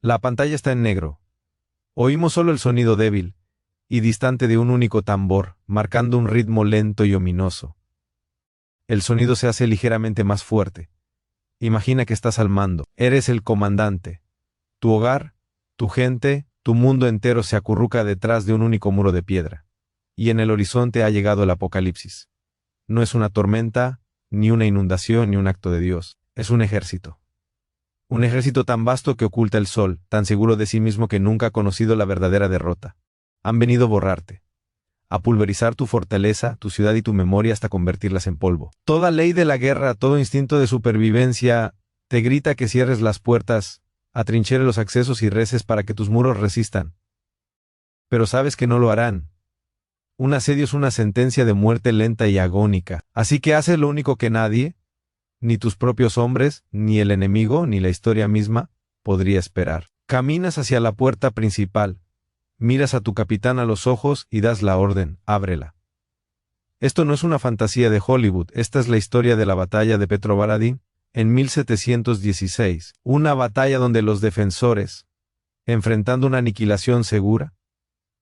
La pantalla está en negro. Oímos solo el sonido débil y distante de un único tambor, marcando un ritmo lento y ominoso. El sonido se hace ligeramente más fuerte. Imagina que estás al mando. Eres el comandante. Tu hogar, tu gente, tu mundo entero se acurruca detrás de un único muro de piedra. Y en el horizonte ha llegado el apocalipsis. No es una tormenta, ni una inundación, ni un acto de Dios. Es un ejército. Un ejército tan vasto que oculta el sol, tan seguro de sí mismo que nunca ha conocido la verdadera derrota. Han venido a borrarte, a pulverizar tu fortaleza, tu ciudad y tu memoria hasta convertirlas en polvo. Toda ley de la guerra, todo instinto de supervivencia, te grita que cierres las puertas, atrincheres los accesos y reces para que tus muros resistan. Pero sabes que no lo harán. Un asedio es una sentencia de muerte lenta y agónica, así que haces lo único que nadie, ni tus propios hombres, ni el enemigo, ni la historia misma, podría esperar. Caminas hacia la puerta principal, miras a tu capitán a los ojos y das la orden, ábrela. Esto no es una fantasía de Hollywood, esta es la historia de la batalla de Petrovaradin, en 1716, una batalla donde los defensores, enfrentando una aniquilación segura,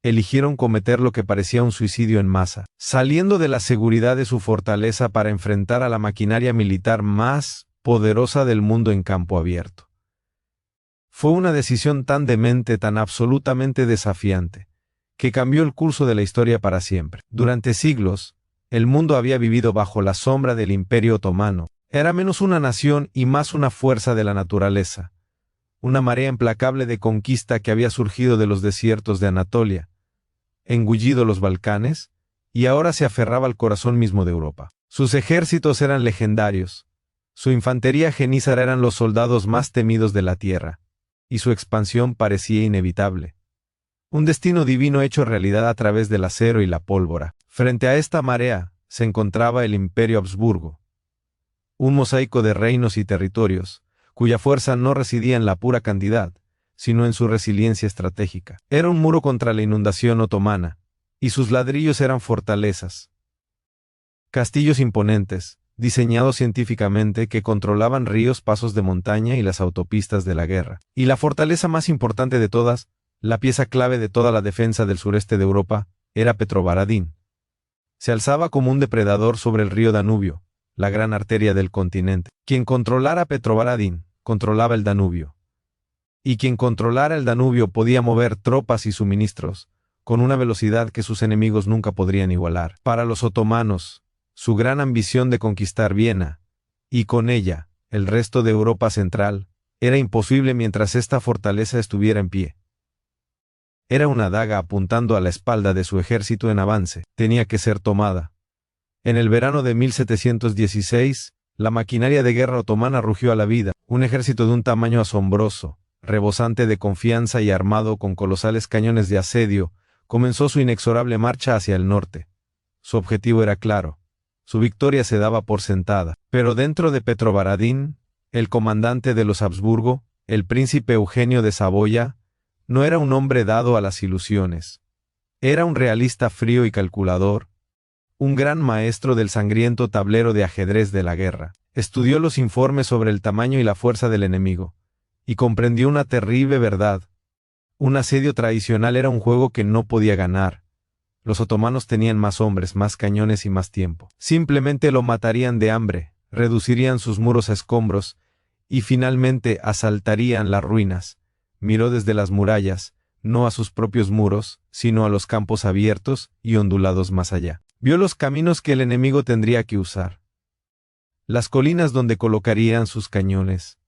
eligieron cometer lo que parecía un suicidio en masa, saliendo de la seguridad de su fortaleza para enfrentar a la maquinaria militar más poderosa del mundo en campo abierto. Fue una decisión tan demente, tan absolutamente desafiante, que cambió el curso de la historia para siempre. Durante siglos, el mundo había vivido bajo la sombra del Imperio Otomano. Era menos una nación y más una fuerza de la naturaleza, una marea implacable de conquista que había surgido de los desiertos de Anatolia, engullido los Balcanes, y ahora se aferraba al corazón mismo de Europa. Sus ejércitos eran legendarios, su infantería genízara eran los soldados más temidos de la tierra, y su expansión parecía inevitable. Un destino divino hecho realidad a través del acero y la pólvora. Frente a esta marea se encontraba el Imperio Habsburgo, un mosaico de reinos y territorios, cuya fuerza no residía en la pura cantidad, sino en su resiliencia estratégica. Era un muro contra la inundación otomana, y sus ladrillos eran fortalezas. Castillos imponentes, diseñados científicamente, que controlaban ríos, pasos de montaña y las autopistas de la guerra. Y la fortaleza más importante de todas, la pieza clave de toda la defensa del sureste de Europa, era Petrovaradin. Se alzaba como un depredador sobre el río Danubio, la gran arteria del continente. Quien controlara Petrovaradin, controlaba el Danubio. Y quien controlara el Danubio podía mover tropas y suministros, con una velocidad que sus enemigos nunca podrían igualar. Para los otomanos, su gran ambición de conquistar Viena, y con ella, el resto de Europa central, era imposible mientras esta fortaleza estuviera en pie. Era una daga apuntando a la espalda de su ejército en avance, tenía que ser tomada. En el verano de 1716, la maquinaria de guerra otomana rugió a la vida, un ejército de un tamaño asombroso, rebosante de confianza y armado con colosales cañones de asedio, comenzó su inexorable marcha hacia el norte. Su objetivo era claro. Su victoria se daba por sentada. Pero dentro de Petrovaradin, el comandante de los Habsburgo, el príncipe Eugenio de Saboya, no era un hombre dado a las ilusiones. Era un realista frío y calculador, un gran maestro del sangriento tablero de ajedrez de la guerra. Estudió los informes sobre el tamaño y la fuerza del enemigo, y comprendió una terrible verdad. Un asedio tradicional era un juego que no podía ganar. Los otomanos tenían más hombres, más cañones y más tiempo. Simplemente lo matarían de hambre, reducirían sus muros a escombros, y finalmente asaltarían las ruinas. Miró desde las murallas, no a sus propios muros, sino a los campos abiertos y ondulados más allá. Vio los caminos que el enemigo tendría que usar, las colinas donde colocarían sus cañones,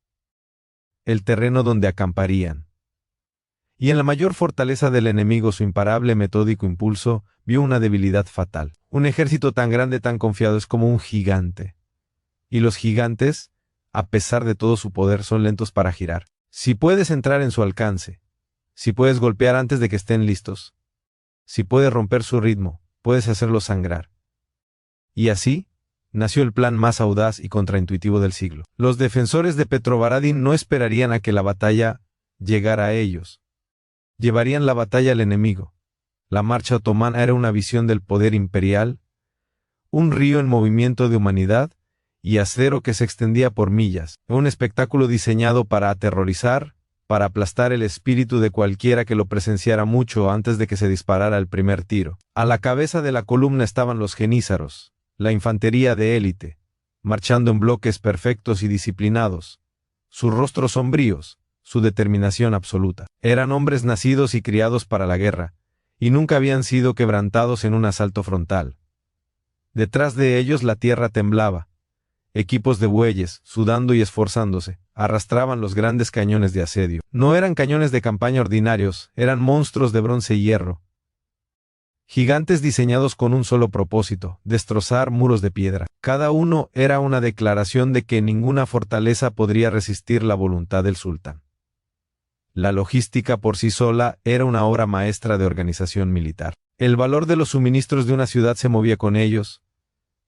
el terreno donde acamparían. Y en la mayor fortaleza del enemigo, su imparable metódico impulso, vio una debilidad fatal. Un ejército tan grande, tan confiado, es como un gigante. Y los gigantes, a pesar de todo su poder, son lentos para girar. Si puedes entrar en su alcance, si puedes golpear antes de que estén listos, si puedes romper su ritmo, puedes hacerlos sangrar. Y así, nació el plan más audaz y contraintuitivo del siglo. Los defensores de Petrovaradin no esperarían a que la batalla llegara a ellos. Llevarían la batalla al enemigo. La marcha otomana era una visión del poder imperial, un río en movimiento de humanidad y acero que se extendía por millas, un espectáculo diseñado para aterrorizar, para aplastar el espíritu de cualquiera que lo presenciara mucho antes de que se disparara el primer tiro. A la cabeza de la columna estaban los genízaros, la infantería de élite, marchando en bloques perfectos y disciplinados, sus rostros sombríos, su determinación absoluta. Eran hombres nacidos y criados para la guerra, y nunca habían sido quebrantados en un asalto frontal. Detrás de ellos la tierra temblaba. Equipos de bueyes, sudando y esforzándose, arrastraban los grandes cañones de asedio. No eran cañones de campaña ordinarios, eran monstruos de bronce y hierro. Gigantes diseñados con un solo propósito, destrozar muros de piedra. Cada uno era una declaración de que ninguna fortaleza podría resistir la voluntad del sultán. La logística por sí sola era una obra maestra de organización militar. El valor de los suministros de una ciudad se movía con ellos.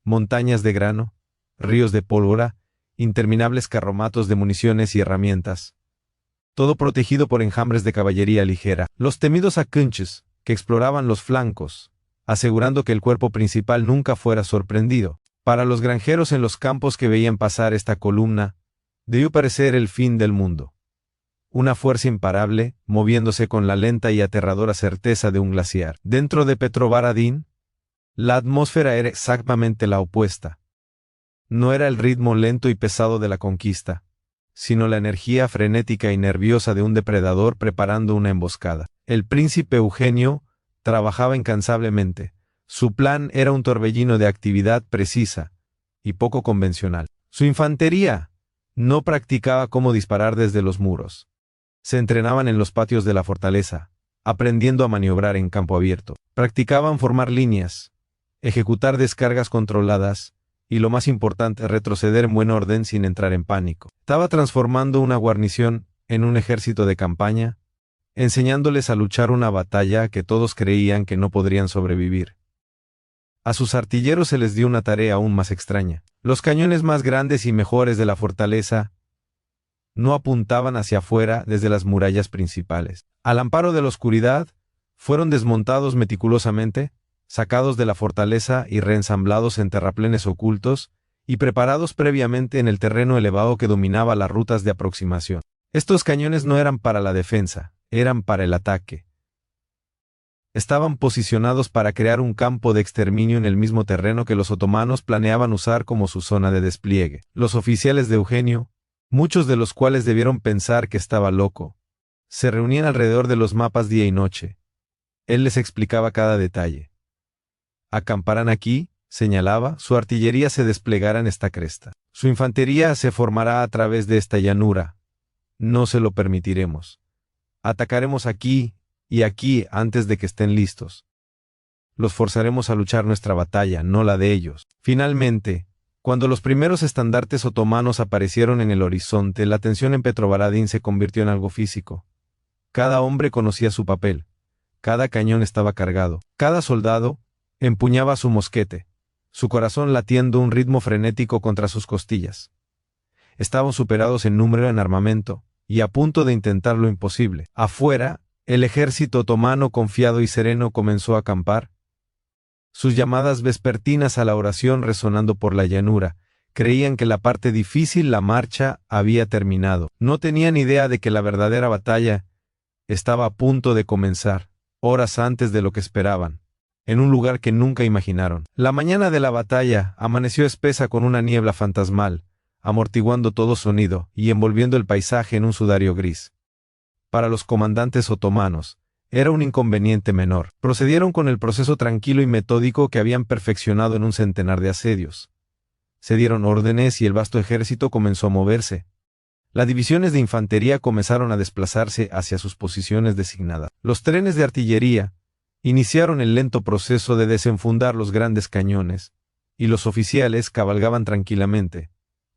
Montañas de grano, ríos de pólvora, interminables carromatos de municiones y herramientas. Todo protegido por enjambres de caballería ligera. Los temidos akunches, que exploraban los flancos, asegurando que el cuerpo principal nunca fuera sorprendido. Para los granjeros en los campos que veían pasar esta columna, debió parecer el fin del mundo. Una fuerza imparable, moviéndose con la lenta y aterradora certeza de un glaciar. Dentro de Petrovaradin, la atmósfera era exactamente la opuesta. No era el ritmo lento y pesado de la conquista, sino la energía frenética y nerviosa de un depredador preparando una emboscada. El príncipe Eugenio trabajaba incansablemente. Su plan era un torbellino de actividad precisa y poco convencional. Su infantería no practicaba cómo disparar desde los muros. Se entrenaban en los patios de la fortaleza, aprendiendo a maniobrar en campo abierto. Practicaban formar líneas, ejecutar descargas controladas y, lo más importante, retroceder en buen orden sin entrar en pánico. Estaba transformando una guarnición en un ejército de campaña, enseñándoles a luchar una batalla que todos creían que no podrían sobrevivir. A sus artilleros se les dio una tarea aún más extraña. Los cañones más grandes y mejores de la fortaleza no apuntaban hacia afuera desde las murallas principales. Al amparo de la oscuridad, fueron desmontados meticulosamente, sacados de la fortaleza y reensamblados en terraplenes ocultos y preparados previamente en el terreno elevado que dominaba las rutas de aproximación. Estos cañones no eran para la defensa, eran para el ataque. Estaban posicionados para crear un campo de exterminio en el mismo terreno que los otomanos planeaban usar como su zona de despliegue. Los oficiales de Eugenio, muchos de los cuales debieron pensar que estaba loco, se reunían alrededor de los mapas día y noche. Él les explicaba cada detalle. Acamparán aquí, señalaba, su artillería se desplegará en esta cresta. Su infantería se formará a través de esta llanura. No se lo permitiremos. Atacaremos aquí y aquí antes de que estén listos. Los forzaremos a luchar nuestra batalla, no la de ellos. Finalmente, cuando los primeros estandartes otomanos aparecieron en el horizonte, la tensión en Petrovaradin se convirtió en algo físico. Cada hombre conocía su papel. Cada cañón estaba cargado. Cada soldado empuñaba su mosquete, su corazón latiendo un ritmo frenético contra sus costillas. Estaban superados en número y en armamento, y a punto de intentar lo imposible. Afuera, el ejército otomano confiado y sereno comenzó a acampar, sus llamadas vespertinas a la oración resonando por la llanura. Creían que la parte difícil, la marcha, había terminado. No tenían idea de que la verdadera batalla estaba a punto de comenzar, horas antes de lo que esperaban, en un lugar que nunca imaginaron. La mañana de la batalla amaneció espesa con una niebla fantasmal, amortiguando todo sonido y envolviendo el paisaje en un sudario gris. Para los comandantes otomanos, era un inconveniente menor. Procedieron con el proceso tranquilo y metódico que habían perfeccionado en un centenar de asedios. Se dieron órdenes y el vasto ejército comenzó a moverse. Las divisiones de infantería comenzaron a desplazarse hacia sus posiciones designadas. Los trenes de artillería iniciaron el lento proceso de desenfundar los grandes cañones, y los oficiales cabalgaban tranquilamente,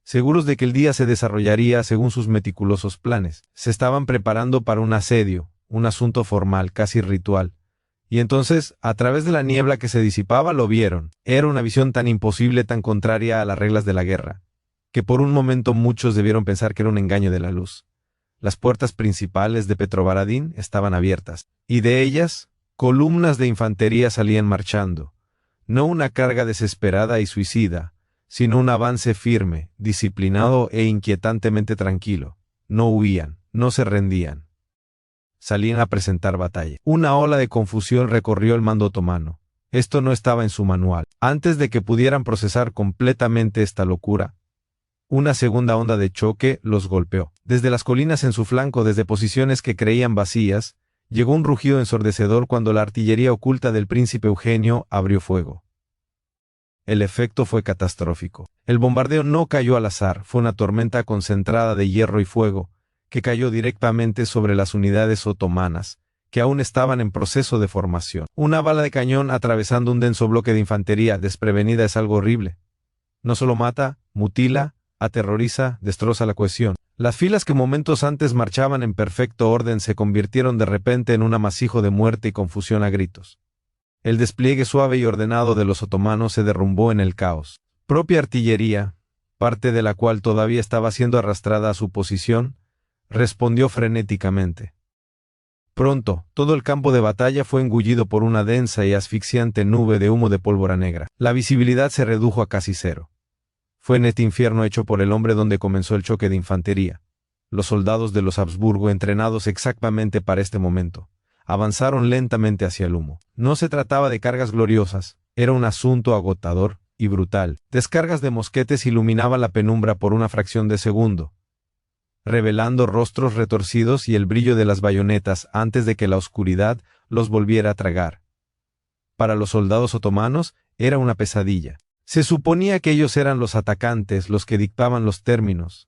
seguros de que el día se desarrollaría según sus meticulosos planes. Se estaban preparando para un asedio, un asunto formal, casi ritual. Y entonces, a través de la niebla que se disipaba, lo vieron. Era una visión tan imposible, tan contraria a las reglas de la guerra, que por un momento muchos debieron pensar que era un engaño de la luz. Las puertas principales de Petrovaradin estaban abiertas, y de ellas, columnas de infantería salían marchando. No una carga desesperada y suicida, sino un avance firme, disciplinado e inquietantemente tranquilo. No huían, no se rendían. Salían a presentar batalla. Una ola de confusión recorrió el mando otomano. Esto no estaba en su manual. Antes de que pudieran procesar completamente esta locura, una segunda onda de choque los golpeó. Desde las colinas en su flanco, desde posiciones que creían vacías, llegó un rugido ensordecedor cuando la artillería oculta del príncipe Eugenio abrió fuego. El efecto fue catastrófico. El bombardeo no cayó al azar, fue una tormenta concentrada de hierro y fuego, que cayó directamente sobre las unidades otomanas, que aún estaban en proceso de formación. Una bala de cañón atravesando un denso bloque de infantería desprevenida es algo horrible. No solo mata, mutila, aterroriza, destroza la cohesión. Las filas que momentos antes marchaban en perfecto orden se convirtieron de repente en un amasijo de muerte y confusión a gritos. El despliegue suave y ordenado de los otomanos se derrumbó en el caos. Propia artillería, parte de la cual todavía estaba siendo arrastrada a su posición, respondió frenéticamente. Pronto, todo el campo de batalla fue engullido por una densa y asfixiante nube de humo de pólvora negra. La visibilidad se redujo a casi cero. Fue en este infierno hecho por el hombre donde comenzó el choque de infantería. Los soldados de los Habsburgo, entrenados exactamente para este momento, avanzaron lentamente hacia el humo. No se trataba de cargas gloriosas, era un asunto agotador y brutal. Descargas de mosquetes iluminaban la penumbra por una fracción de segundo, revelando rostros retorcidos y el brillo de las bayonetas antes de que la oscuridad los volviera a tragar. Para los soldados otomanos era una pesadilla. Se suponía que ellos eran los atacantes, los que dictaban los términos.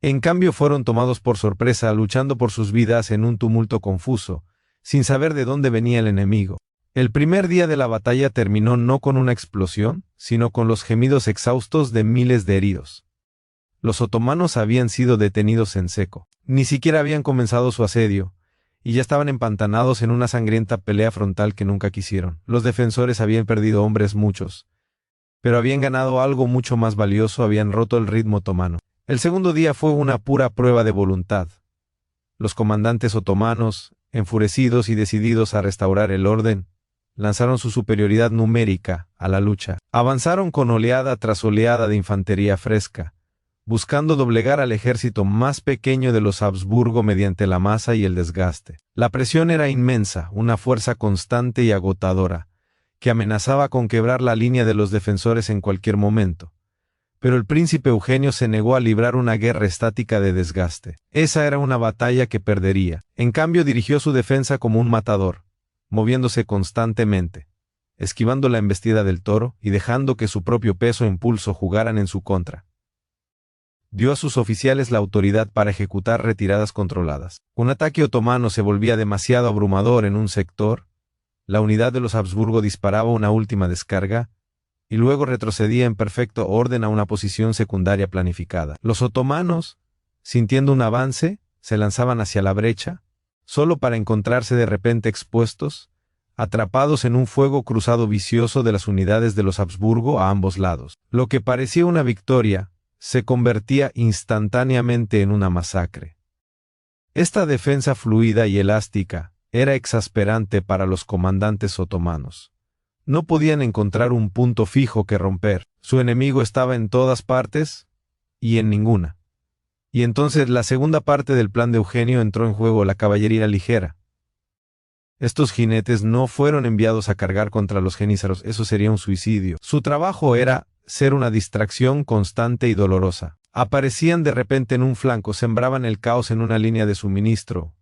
En cambio fueron tomados por sorpresa, luchando por sus vidas en un tumulto confuso, sin saber de dónde venía el enemigo. El primer día de la batalla terminó no con una explosión, sino con los gemidos exhaustos de miles de heridos. Los otomanos habían sido detenidos en seco. Ni siquiera habían comenzado su asedio, y ya estaban empantanados en una sangrienta pelea frontal que nunca quisieron. Los defensores habían perdido hombres muchos, pero habían ganado algo mucho más valioso, habían roto el ritmo otomano. El segundo día fue una pura prueba de voluntad. Los comandantes otomanos, enfurecidos y decididos a restaurar el orden, lanzaron su superioridad numérica a la lucha. Avanzaron con oleada tras oleada de infantería fresca, buscando doblegar al ejército más pequeño de los Habsburgo mediante la masa y el desgaste. La presión era inmensa, una fuerza constante y agotadora, que amenazaba con quebrar la línea de los defensores en cualquier momento. Pero el príncipe Eugenio se negó a librar una guerra estática de desgaste. Esa era una batalla que perdería. En cambio dirigió su defensa como un matador, moviéndose constantemente, esquivando la embestida del toro y dejando que su propio peso e impulso jugaran en su contra. Dio a sus oficiales la autoridad para ejecutar retiradas controladas. Un ataque otomano se volvía demasiado abrumador en un sector, la unidad de los Habsburgo disparaba una última descarga, y luego retrocedía en perfecto orden a una posición secundaria planificada. Los otomanos, sintiendo un avance, se lanzaban hacia la brecha, solo para encontrarse de repente expuestos, atrapados en un fuego cruzado vicioso de las unidades de los Habsburgo a ambos lados. Lo que parecía una victoria, se convertía instantáneamente en una masacre. Esta defensa fluida y elástica era exasperante para los comandantes otomanos. No podían encontrar un punto fijo que romper. Su enemigo estaba en todas partes y en ninguna. Y entonces la segunda parte del plan de Eugenio entró en juego, la caballería ligera. Estos jinetes no fueron enviados a cargar contra los jenízaros, eso sería un suicidio. Su trabajo era ser una distracción constante y dolorosa. Aparecían de repente en un flanco, sembraban el caos en una línea de suministro,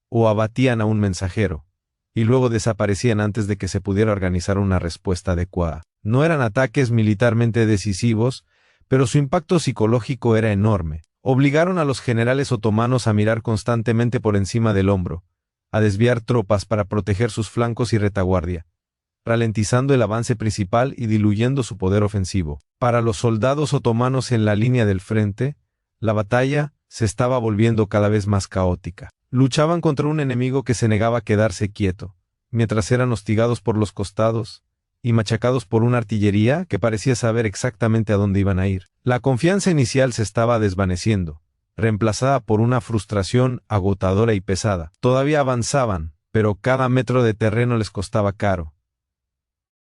o abatían a un mensajero, y luego desaparecían antes de que se pudiera organizar una respuesta adecuada. No eran ataques militarmente decisivos, pero su impacto psicológico era enorme. Obligaron a los generales otomanos a mirar constantemente por encima del hombro, a desviar tropas para proteger sus flancos y retaguardia, ralentizando el avance principal y diluyendo su poder ofensivo. Para los soldados otomanos en la línea del frente, la batalla se estaba volviendo cada vez más caótica. Luchaban contra un enemigo que se negaba a quedarse quieto, mientras eran hostigados por los costados y machacados por una artillería que parecía saber exactamente a dónde iban a ir. La confianza inicial se estaba desvaneciendo, reemplazada por una frustración agotadora y pesada. Todavía avanzaban, pero cada metro de terreno les costaba caro,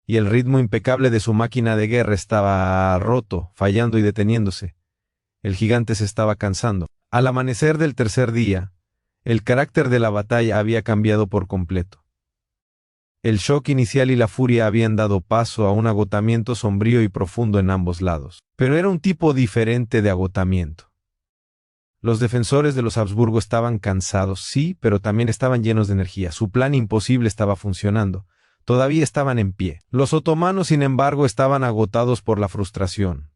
y el ritmo impecable de su máquina de guerra estaba roto, fallando y deteniéndose. El gigante se estaba cansando. Al amanecer del tercer día, el carácter de la batalla había cambiado por completo. El shock inicial y la furia habían dado paso a un agotamiento sombrío y profundo en ambos lados. Pero era un tipo diferente de agotamiento. Los defensores de los Habsburgo estaban cansados, sí, pero también estaban llenos de energía. Su plan imposible estaba funcionando. Todavía estaban en pie. Los otomanos, sin embargo, estaban agotados por la frustración.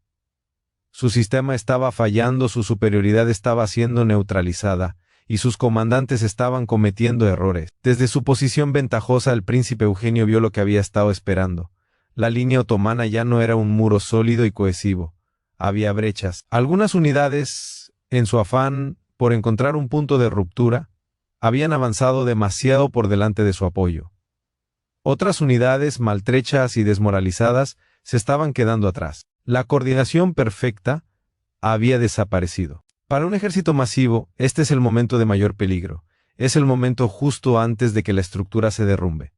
Su sistema estaba fallando, su superioridad estaba siendo neutralizada, y sus comandantes estaban cometiendo errores. Desde su posición ventajosa, el príncipe Eugenio vio lo que había estado esperando. La línea otomana ya no era un muro sólido y cohesivo. Había brechas. Algunas unidades, en su afán por encontrar un punto de ruptura, habían avanzado demasiado por delante de su apoyo. Otras unidades, maltrechas y desmoralizadas, se estaban quedando atrás. La coordinación perfecta había desaparecido. Para un ejército masivo, este es el momento de mayor peligro. Es el momento justo antes de que la estructura se derrumbe.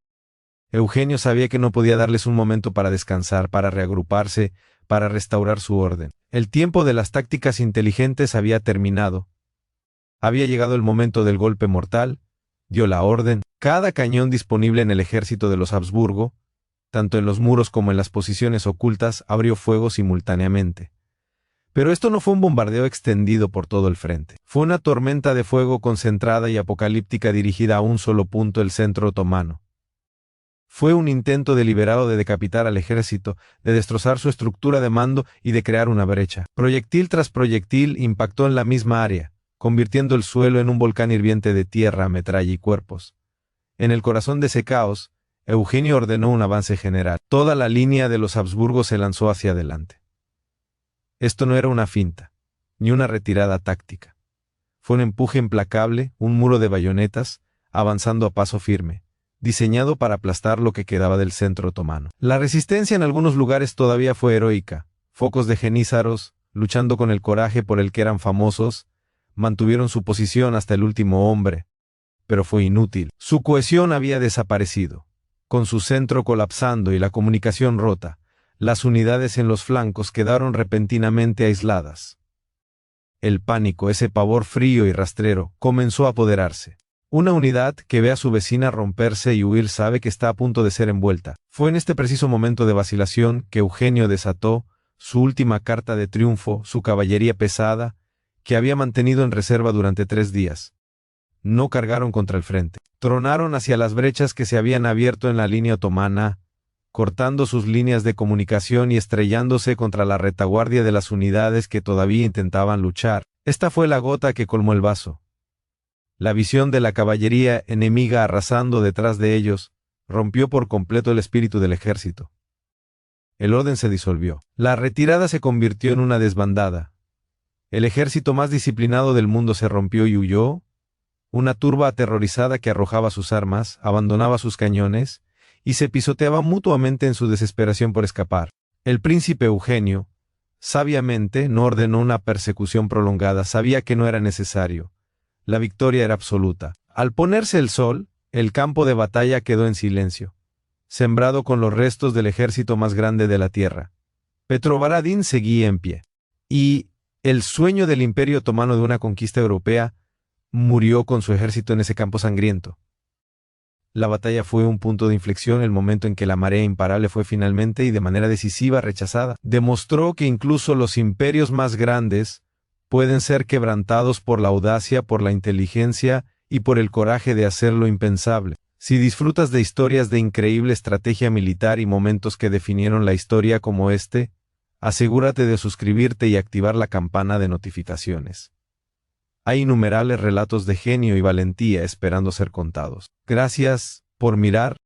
Eugenio sabía que no podía darles un momento para descansar, para reagruparse, para restaurar su orden. El tiempo de las tácticas inteligentes había terminado. Había llegado el momento del golpe mortal. Dio la orden. Cada cañón disponible en el ejército de los Habsburgo, tanto en los muros como en las posiciones ocultas, abrió fuego simultáneamente. Pero esto no fue un bombardeo extendido por todo el frente. Fue una tormenta de fuego concentrada y apocalíptica dirigida a un solo punto, el centro otomano. Fue un intento deliberado de decapitar al ejército, de destrozar su estructura de mando y de crear una brecha. Proyectil tras proyectil impactó en la misma área, convirtiendo el suelo en un volcán hirviente de tierra, metralla y cuerpos. En el corazón de ese caos, Eugenio ordenó un avance general. Toda la línea de los Habsburgo se lanzó hacia adelante. Esto no era una finta, ni una retirada táctica. Fue un empuje implacable, un muro de bayonetas, avanzando a paso firme, diseñado para aplastar lo que quedaba del centro otomano. La resistencia en algunos lugares todavía fue heroica. Focos de jenízaros, luchando con el coraje por el que eran famosos, mantuvieron su posición hasta el último hombre. Pero fue inútil. Su cohesión había desaparecido. Con su centro colapsando y la comunicación rota, las unidades en los flancos quedaron repentinamente aisladas. El pánico, ese pavor frío y rastrero, comenzó a apoderarse. Una unidad que ve a su vecina romperse y huir sabe que está a punto de ser envuelta. Fue en este preciso momento de vacilación que Eugenio desató su última carta de triunfo, su caballería pesada, que había mantenido en reserva durante 3 días. No cargaron contra el frente. Tronaron hacia las brechas que se habían abierto en la línea otomana, cortando sus líneas de comunicación y estrellándose contra la retaguardia de las unidades que todavía intentaban luchar. Esta fue la gota que colmó el vaso. La visión de la caballería enemiga arrasando detrás de ellos rompió por completo el espíritu del ejército. El orden se disolvió. La retirada se convirtió en una desbandada. El ejército más disciplinado del mundo se rompió y huyó. Una turba aterrorizada que arrojaba sus armas, abandonaba sus cañones, y se pisoteaba mutuamente en su desesperación por escapar. El príncipe Eugenio, sabiamente, no ordenó una persecución prolongada, sabía que no era necesario. La victoria era absoluta. Al ponerse el sol, el campo de batalla quedó en silencio, sembrado con los restos del ejército más grande de la tierra. Petrovaradin seguía en pie. Y el sueño del Imperio Otomano de una conquista europea murió con su ejército en ese campo sangriento. La batalla fue un punto de inflexión, el momento en que la marea imparable fue finalmente y de manera decisiva rechazada. Demostró que incluso los imperios más grandes pueden ser quebrantados por la audacia, por la inteligencia y por el coraje de hacer lo impensable. Si disfrutas de historias de increíble estrategia militar y momentos que definieron la historia como este, asegúrate de suscribirte y activar la campana de notificaciones. Hay innumerables relatos de genio y valentía esperando ser contados. Gracias por mirar.